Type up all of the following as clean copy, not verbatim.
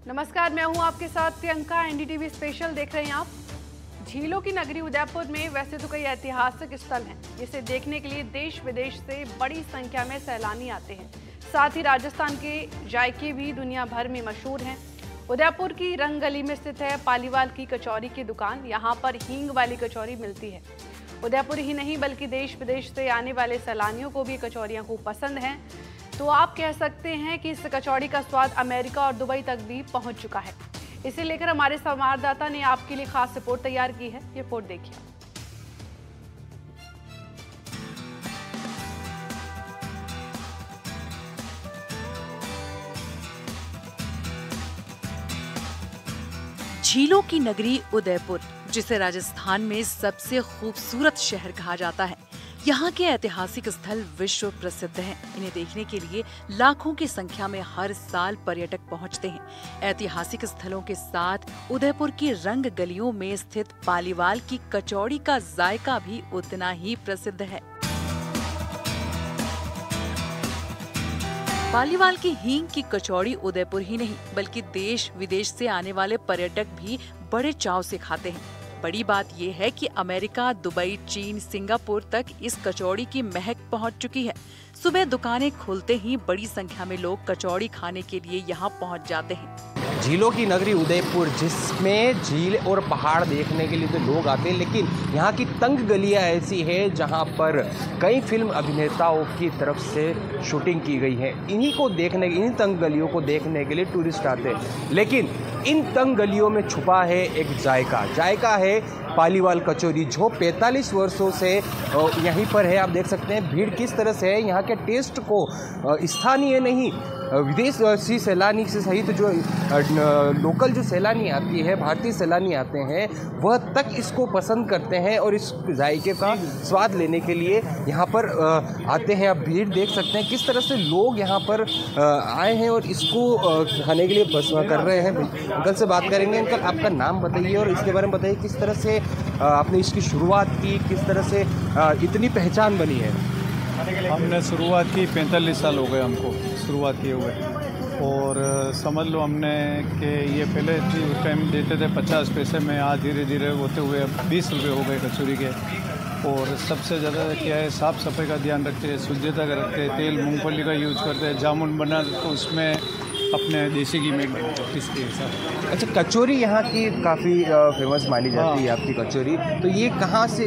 नमस्कार, मैं हूं आपके साथ प्रियंका। एनडीटीवी स्पेशल देख रहे हैं आप। झीलों की नगरी उदयपुर में वैसे तो कई ऐतिहासिक स्थल हैं, जिसे देखने के लिए देश विदेश से बड़ी संख्या में सैलानी आते हैं। साथ ही राजस्थान के जायके भी दुनिया भर में मशहूर हैं। उदयपुर की रंग गली में स्थित है पालीवाल की कचौरी की दुकान। यहाँ पर हींग वाली कचौरी मिलती है। उदयपुर ही नहीं बल्कि देश विदेश से आने वाले सैलानियों को भी कचौरियाँ खूब पसंद हैं। तो आप कह सकते हैं कि इस कचौड़ी का स्वाद अमेरिका और दुबई तक भी पहुंच चुका है। इसे लेकर हमारे संवाददाता ने आपके लिए खास रिपोर्ट तैयार की है। ये रिपोर्ट देखिए। झीलों की नगरी उदयपुर, जिसे राजस्थान में सबसे खूबसूरत शहर कहा जाता है, यहाँ के ऐतिहासिक स्थल विश्व प्रसिद्ध हैं। इन्हें देखने के लिए लाखों की संख्या में हर साल पर्यटक पहुँचते हैं। ऐतिहासिक स्थलों के साथ उदयपुर की रंग गलियों में स्थित पालीवाल की कचौड़ी का जायका भी उतना ही प्रसिद्ध है। पालीवाल की हींग की कचौड़ी उदयपुर ही नहीं बल्कि देश विदेश से आने वाले पर्यटक भी बड़े चाव से खाते हैं। बड़ी बात यह है कि अमेरिका, दुबई, चीन, सिंगापुर तक इस कचौड़ी की महक पहुंच चुकी है। सुबह दुकानें खुलते ही बड़ी संख्या में लोग कचौड़ी खाने के लिए यहां पहुंच जाते हैं। झीलों की नगरी उदयपुर, जिसमें झील और पहाड़ देखने के लिए तो लोग आते हैं, लेकिन यहाँ की तंग गलियाँ ऐसी है जहाँ पर कई फिल्म अभिनेताओं की तरफ से शूटिंग की गई है। इन्हीं तंग गलियों को देखने के लिए टूरिस्ट आते हैं। लेकिन इन तंग गलियों में छुपा है एक जायका है पालीवाल कचौरी, जो 45 वर्षों से यहीं पर है। आप देख सकते हैं भीड़ किस तरह से है। यहाँ के टेस्ट को स्थानीय नहीं, विदेशी सैलानी से सहित जो लोकल जो सैलानी आती है, भारतीय सैलानी आते हैं, वह तक इसको पसंद करते हैं और इस जायके का स्वाद लेने के लिए यहाँ पर आते हैं। आप भीड़ देख सकते हैं किस तरह से लोग यहाँ पर आए हैं और इसको खाने के लिए पसंद कर रहे हैं। अंकल से बात करेंगे। अंकल, आपका नाम बताइए और इसके बारे में बताइए किस तरह से आपने इसकी शुरुआत की, किस तरह से इतनी पहचान बनी है। हमने शुरुआत की 45 साल हो गए हमको शुरुआत किए हुए, और समझ लो हमने कि ये पहले उस टाइम देते थे 50 पैसे में, आज धीरे धीरे होते हुए 20 रुपये हो गए कचौरी के। और सबसे ज़्यादा क्या है, साफ़ सफाई का ध्यान रखते हैं, शुद्धता का रखते हैं, तेल मूंगफली का यूज करते हैं। जामुन बना तो उसमें अपने देसी घी में इसके साथ। अच्छा, कचौरी यहाँ की काफ़ी फेमस मानी जाती है आपकी कचौरी। तो ये कहाँ से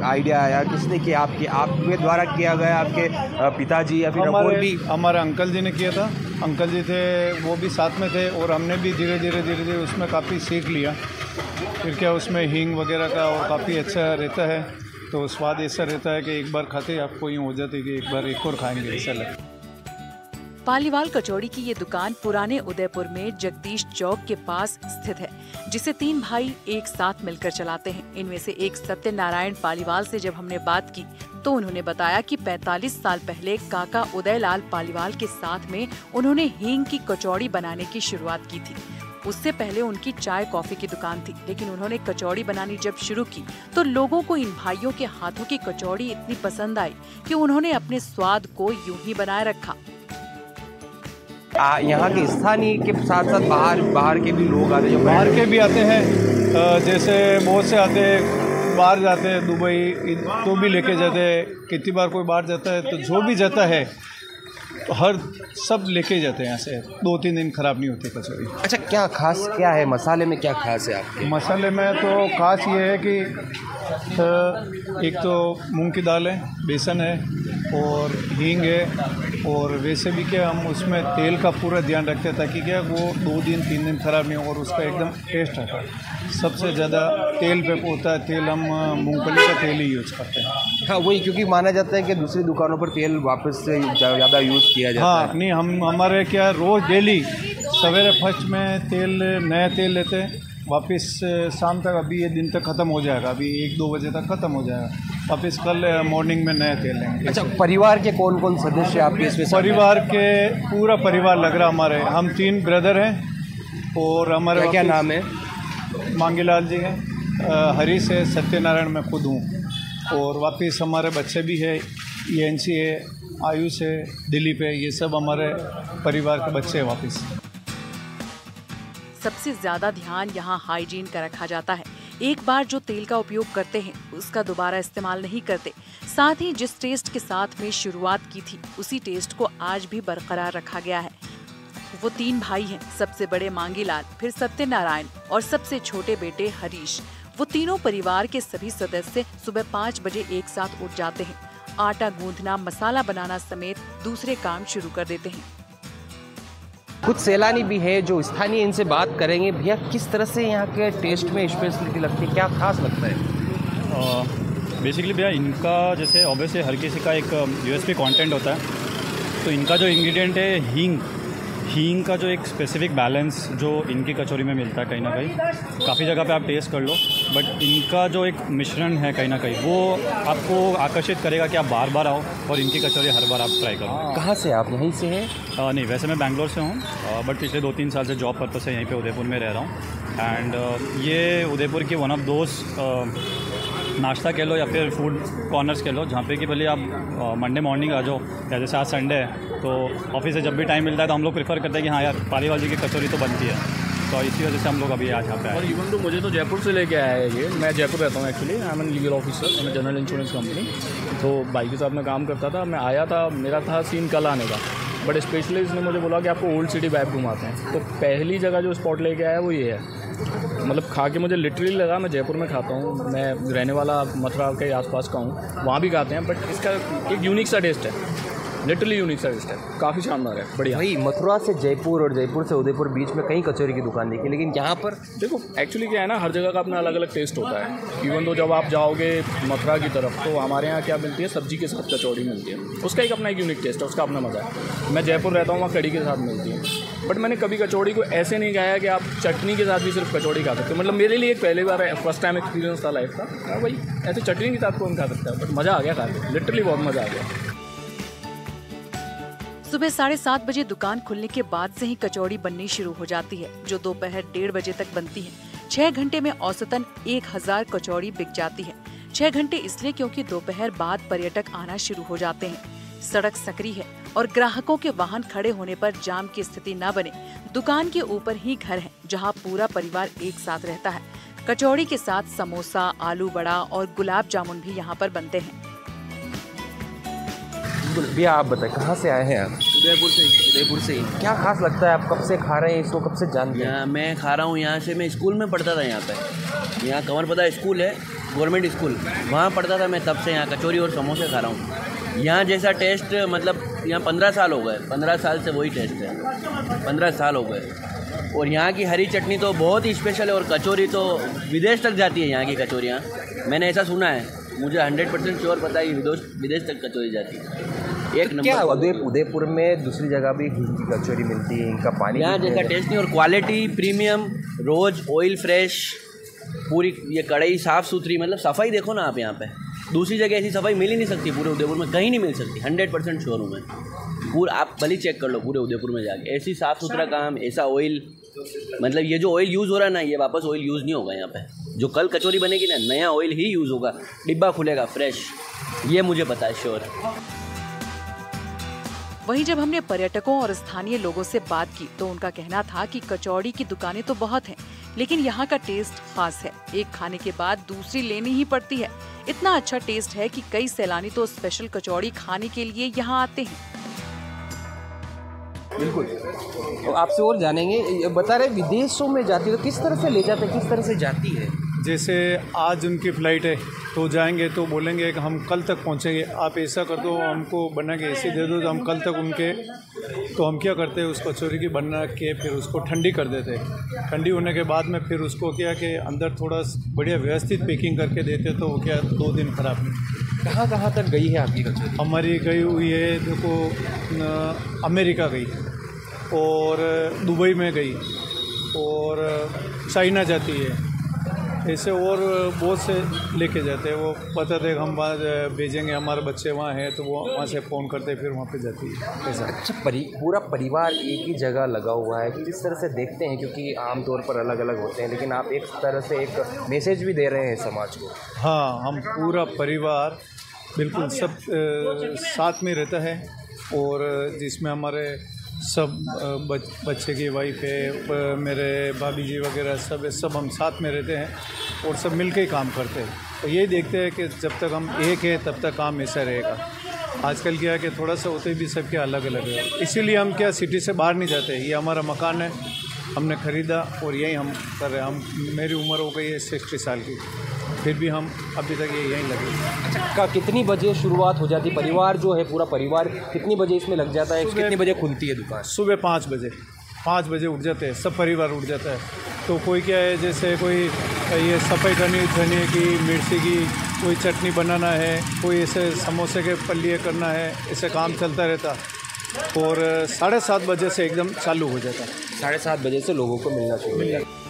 आइडिया आया, किसने किया? आपके द्वारा किया गया, आपके पिताजी या फिर और भी? हमारे अंकल जी ने किया था। अंकल जी थे, वो भी साथ में थे, और हमने भी धीरे धीरे उसमें काफ़ी सीख लिया। फिर क्या उसमें हींग वगैरह का और काफ़ी अच्छा रहता है, तो स्वाद ऐसा रहता है कि एक बार खाते आपको यूँ हो जाती है कि एक बार एक और खाएंगे ऐसा लगता है। पालीवाल कचौड़ी की ये दुकान पुराने उदयपुर में जगदीश चौक के पास स्थित है, जिसे 3 भाई एक साथ मिलकर चलाते हैं। इनमें से एक सत्यनारायण पालीवाल से जब हमने बात की तो उन्होंने बताया कि 45 साल पहले काका उदयलाल पालीवाल के साथ में उन्होंने हींग की कचौड़ी बनाने की शुरुआत की थी। उससे पहले उनकी चाय कॉफी की दुकान थी, लेकिन उन्होंने कचौड़ी बनानी जब शुरू की तो लोगों को इन भाइयों के हाथों की कचौड़ी इतनी पसंद आई कि उन्होंने अपने स्वाद को यूं ही बनाए रखा। यहाँ के स्थानीय के साथ साथ बाहर के भी लोग आते हैं? बाहर के भी आते हैं, जैसे बहुत से आते हैं, बाहर जाते हैं दुबई तो भी लेके जाते हैं। कितनी बार कोई बाहर जाता है तो जो भी जाता है तो हर सब लेके जाते हैं यहाँ से। 2-3 दिन खराब नहीं होती कचौरी। अच्छा, क्या खास क्या है मसाले में, क्या खास है आपके? मसाले में तो खास ये है कि एक तो मूंग की दाल है, बेसन है और हींग है। और वैसे भी क्या हम उसमें तेल का पूरा ध्यान रखते हैं ताकि क्या वो 2 दिन 3 दिन खराब नहीं हो, और उसका एकदम टेस्ट आता है। सबसे ज़्यादा तेल पे होता है, तेल हम मूंगफली का तेल ही यूज़ करते हैं। हाँ, वही, क्योंकि माना जाता है कि दूसरी दुकानों पर तेल वापस से ज़्यादा यूज़ किया जाता है। नहीं, हमारे क्या रोज़ डेली सवेरे फर्स्ट में नया तेल लेते हैं, वापस शाम तक, अभी ये दिन तक ख़त्म हो जाएगा, अभी 1-2 बजे तक ख़त्म हो जाएगा, वापस कल मॉर्निंग में नया तेल लेंगे। अच्छा, परिवार के कौन कौन सदस्य आपके इसमें? परिवार के पूरा परिवार लग रहा हमारे। हम 3 ब्रदर हैं और हमारे क्या नाम है? मांगीलाल जी हैं, हरीश है, सत्यनारायण मैं खुद हूँ, और वापस हमारे बच्चे भी है, ENC है, आयुष है, दिलीप है, ये सब हमारे परिवार के बच्चे हैं वापस। सबसे ज्यादा ध्यान यहाँ हाइजीन का रखा जाता है। एक बार जो तेल का उपयोग करते हैं उसका दोबारा इस्तेमाल नहीं करते। साथ ही जिस टेस्ट के साथ में शुरुआत की थी उसी टेस्ट को आज भी बरकरार रखा गया है। वो 3 भाई हैं, सबसे बड़े मांगीलाल, फिर सत्यनारायण और सबसे छोटे बेटे हरीश। वो तीनों परिवार के सभी सदस्य सुबह 5 बजे एक साथ उठ जाते हैं। आटा गूंथना, मसाला बनाना समेत दूसरे काम शुरू कर देते हैं। कुछ सैलानी भी है जो स्थानीय, इनसे बात करेंगे। भैया, किस तरह से यहाँ के टेस्ट में स्पेशलिटी लगती है, क्या खास लगता है? बेसिकली भैया इनका जैसे ऑब्वियसली हर किसी का एक यूएसपी कंटेंट होता है, तो इनका जो इंग्रेडिएंट है हींग का जो एक स्पेसिफिक बैलेंस जो इनकी कचौरी में मिलता है, कहीं ना कहीं काफ़ी जगह पे आप टेस्ट कर लो, बट इनका जो एक मिश्रण है कहीं ना कहीं वो आपको आकर्षित करेगा कि आप बार बार आओ और इनकी कचौरी हर बार आप ट्राई करो। कहाँ से आप, यहीं से हैं? नहीं, वैसे मैं बैंगलोर से हूँ, बट पिछले 2-3 साल से जॉब पर्पस से यहीं पे उदयपुर में रह रहा हूँ। एंड ये उदयपुर की वन ऑफ दोस्त नाश्ता कह लो या फिर फूड कॉर्नर्स कह लो, जहाँ पे कि भले आप मंडे मॉर्निंग आ जाओ, या जैसे आज संडे है तो ऑफिस से जब भी टाइम मिलता है तो हम लोग प्रेफर करते हैं कि हाँ यार पालीवाल जी की कचौरी तो बनती है, तो इसी वजह से हम लोग अभी आज यहाँ पे आए। और इवन तो मुझे तो जयपुर से लेके आया है ये। मैं जयपुर रहता हूँ actually, I am an legal officer in general insurance company. तो भाई के साथ मैं काम करता था, मैं आया था, मेरा था सीन कल आने का, बट स्पेशलिस्ट ने मुझे बोला कि आपको ओल्ड सिटी वाइब घुमाते हैं। तो पहली जगह जो स्पॉट लेके आया वो ये है। मतलब खा के मुझे लिटरली लगा, मैं जयपुर में खाता हूँ, मैं रहने वाला मथुरा के आसपास का हूँ, वहाँ भी खाते हैं, बट इसका एक यूनिक सा टेस्ट है, लिटरली यूनिक सर्विस है, काफ़ी शानदार है, बढ़िया। वही मथुरा से जयपुर और जयपुर से उदयपुर बीच में कई कचौरी की दुकान देखी, लेकिन यहाँ पर देखो एक्चुअली क्या है ना, हर जगह का अपना अलग अलग टेस्ट होता है। इवन तो जब आप जाओगे मथुरा की तरफ तो हमारे यहाँ क्या मिलती है, सब्जी के साथ कचौड़ी मिलती है, उसका एक अपना एक यूनिक टेस्ट है, उसका अपना मज़ा है। मैं जयपुर रहता हूँ, वहाँ कड़ी के साथ मिलती है, बट मैंने कभी कचौड़ी को ऐसे नहीं खाया कि आप चटनी के साथ भी सिर्फ कचौड़ी खा सकते हो। मतलब मेरे लिए एक पहली बार फर्स्ट टाइम एक्सपीरियंस था लाइफ का, भाई ऐसे चटनी के साथ कौन खा सकता है, बट मज़ा आ गया खा के, लिटरली बहुत मज़ा आ गया। सुबह 7:30 बजे दुकान खुलने के बाद से ही कचौड़ी बननी शुरू हो जाती है, जो दोपहर 1:30 बजे तक बनती है। 6 घंटे में औसतन 1000 कचौड़ी बिक जाती है। 6 घंटे इसलिए क्योंकि दोपहर बाद पर्यटक आना शुरू हो जाते हैं। सड़क सकरी है और ग्राहकों के वाहन खड़े होने पर जाम की स्थिति न बने, दुकान के ऊपर ही घर है जहां पूरा परिवार एक साथ रहता है। कचौड़ी के साथ समोसा, आलू बड़ा और गुलाब जामुन भी यहाँ पर बनते हैं। भैया आप बताएं, कहाँ से आए हैं आप? उदयपुर से ही। उदयपुर से ही। क्या खास लगता है, आप कब से खा रहे हैं इसको, कब से जानते हैं? मैं खा रहा हूँ यहाँ से, मैं स्कूल में पढ़ता था यहाँ पे, यहाँ कंवरपदा स्कूल है, गवर्नमेंट स्कूल, वहाँ पढ़ता था मैं, तब से यहाँ कचौरी और समोसे खा रहा हूँ। यहाँ जैसा टेस्ट मतलब यहाँ 15 साल हो गए, 15 साल से वही टेस्ट है, 15 साल हो गए। और यहाँ की हरी चटनी तो बहुत ही स्पेशल है, और कचौरी तो विदेश तक जाती है यहाँ की कचौरियाँ, मैंने ऐसा सुना है, मुझे 100% श्योर पता है कि विदेश तक कचौरी जाती है। एक नंबर। क्या उदयपुर में दूसरी जगह भी घी की कचौरी मिलती है, इनका पानी यहाँ जैसा टेस्ट नहीं, और क्वालिटी प्रीमियम, रोज ऑयल फ्रेश, पूरी ये कढ़ाई साफ़ सुथरी, मतलब सफाई देखो ना आप यहाँ पे, दूसरी जगह ऐसी सफाई मिल ही नहीं सकती, पूरे उदयपुर में कहीं नहीं मिल सकती, 100% श्योर हूँ मैं। पूरा आप भले चेक कर लो पूरे उदयपुर में जाके, ऐसी साफ़ सुथरा काम, ऐसा ऑयल, मतलब ये जो ऑयल यूज़ हो रहा है ना, ये वापस ऑयल यूज़ नहीं होगा यहाँ पे, जो कल कचौरी बनेगी ना, नया ऑयल ही यूज़ होगा, डिब्बा खुलेगा फ्रेश, ये मुझे पता है श्योर। वहीं जब हमने पर्यटकों और स्थानीय लोगों से बात की तो उनका कहना था कि कचौड़ी की दुकानें तो बहुत हैं, लेकिन यहाँ का टेस्ट खास है, एक खाने के बाद दूसरी लेनी ही पड़ती है। इतना अच्छा टेस्ट है कि कई सैलानी तो स्पेशल कचौड़ी खाने के लिए यहाँ आते हैं। बिल्कुल, तो आपसे और जानेंगे, बता रहे विदेशों में जाती है तो किस तरह से ले जाते हैं, किस तरह से जाती है? जैसे आज उनकी फ़्लाइट है तो जाएंगे तो बोलेंगे कि हम कल तक पहुंचेंगे, आप ऐसा कर दो, हमको बना के ऐसे दे दो तो हम कल तक उनके, तो हम क्या करते हैं, उस कचौरी की बना के फिर उसको ठंडी कर देते हैं। ठंडी होने के बाद में फिर उसको क्या कि अंदर थोड़ा बढ़िया व्यवस्थित पैकिंग करके देते, तो वो क्या 2 दिन खराब नहीं। कहाँ तक गई है आपकी कचौरी? हमारी गई हुई है, देखो अमेरिका गई और दुबई में गई और चाइना जाती है, ऐसे और बहुत से लेके जाते हैं। वो बताते हैं हम वहाँ भेजेंगे, हमारे बच्चे वहाँ हैं, तो वो वहाँ से फ़ोन करते फिर वहाँ पे जाती है ऐसा। अच्छा, पूरा परिवार एक ही जगह लगा हुआ है, किस तरह से देखते हैं, क्योंकि आमतौर पर अलग अलग होते हैं, लेकिन आप एक तरह से एक मैसेज भी दे रहे हैं समाज को। हाँ, हम पूरा परिवार बिल्कुल सब साथ में रहता है, और जिसमें हमारे सब बच्चे की वाइफ है, मेरे भाभी जी वगैरह सब हम साथ में रहते हैं और सब मिल के ही काम करते हैं। तो यही देखते हैं कि जब तक हम एक है तब तक काम ऐसा रहेगा। आजकल क्या है कि थोड़ा सा होते भी सबके अलग अलग है, इसीलिए हम क्या सिटी से बाहर नहीं जाते। ये हमारा मकान है, हमने ख़रीदा और यही हम कर रहे हैं। मेरी उम्र हो गई है 60 साल की, फिर भी हम अभी तक यहीं लगे। अच्छा, कितनी बजे शुरुआत हो जाती? परिवार जो है, पूरा परिवार कितनी बजे इसमें लग जाता है? कितनी बजे खुलती है दुकान? सुबह 5 बजे उठ जाते हैं, सब परिवार उठ जाता है। तो कोई क्या है, जैसे कोई ये सफाई करनी, धनिया की, मिर्ची की, कोई चटनी बनाना है, कोई ऐसे समोसे के पल्लिए करना है, ऐसे काम चलता रहता। और 7:30 बजे से एकदम चालू हो जाता। 7:30 बजे से लोगों को मिलना शुरू हो जाता।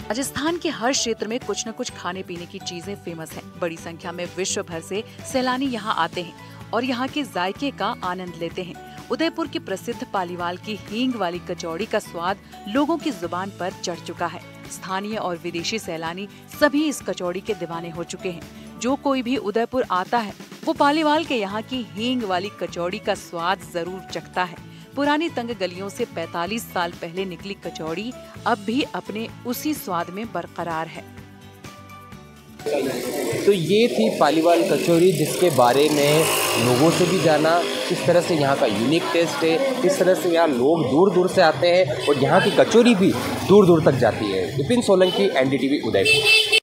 राजस्थान के हर क्षेत्र में कुछ न कुछ खाने पीने की चीजें फेमस हैं। बड़ी संख्या में विश्व भर से सैलानी यहाँ आते हैं और यहाँ के जायके का आनंद लेते हैं। उदयपुर की प्रसिद्ध पालीवाल की हींग वाली कचौड़ी का स्वाद लोगों की जुबान पर चढ़ चुका है। स्थानीय और विदेशी सैलानी सभी इस कचौड़ी के दीवाने हो चुके हैं। जो कोई भी उदयपुर आता है वो पालीवाल के यहाँ की हींग वाली कचौड़ी का स्वाद जरूर चखता है। पुरानी तंग गलियों से 45 साल पहले निकली कचौड़ी अब भी अपने उसी स्वाद में बरकरार है। तो ये थी पालीवाल कचौरी, जिसके बारे में लोगों से भी जाना, किस तरह से यहाँ का यूनिक टेस्ट है, किस तरह से यहाँ लोग दूर दूर से आते हैं और यहाँ की कचौरी भी दूर दूर तक जाती है। विपिन सोलंकी, NDTV, उदयपुर।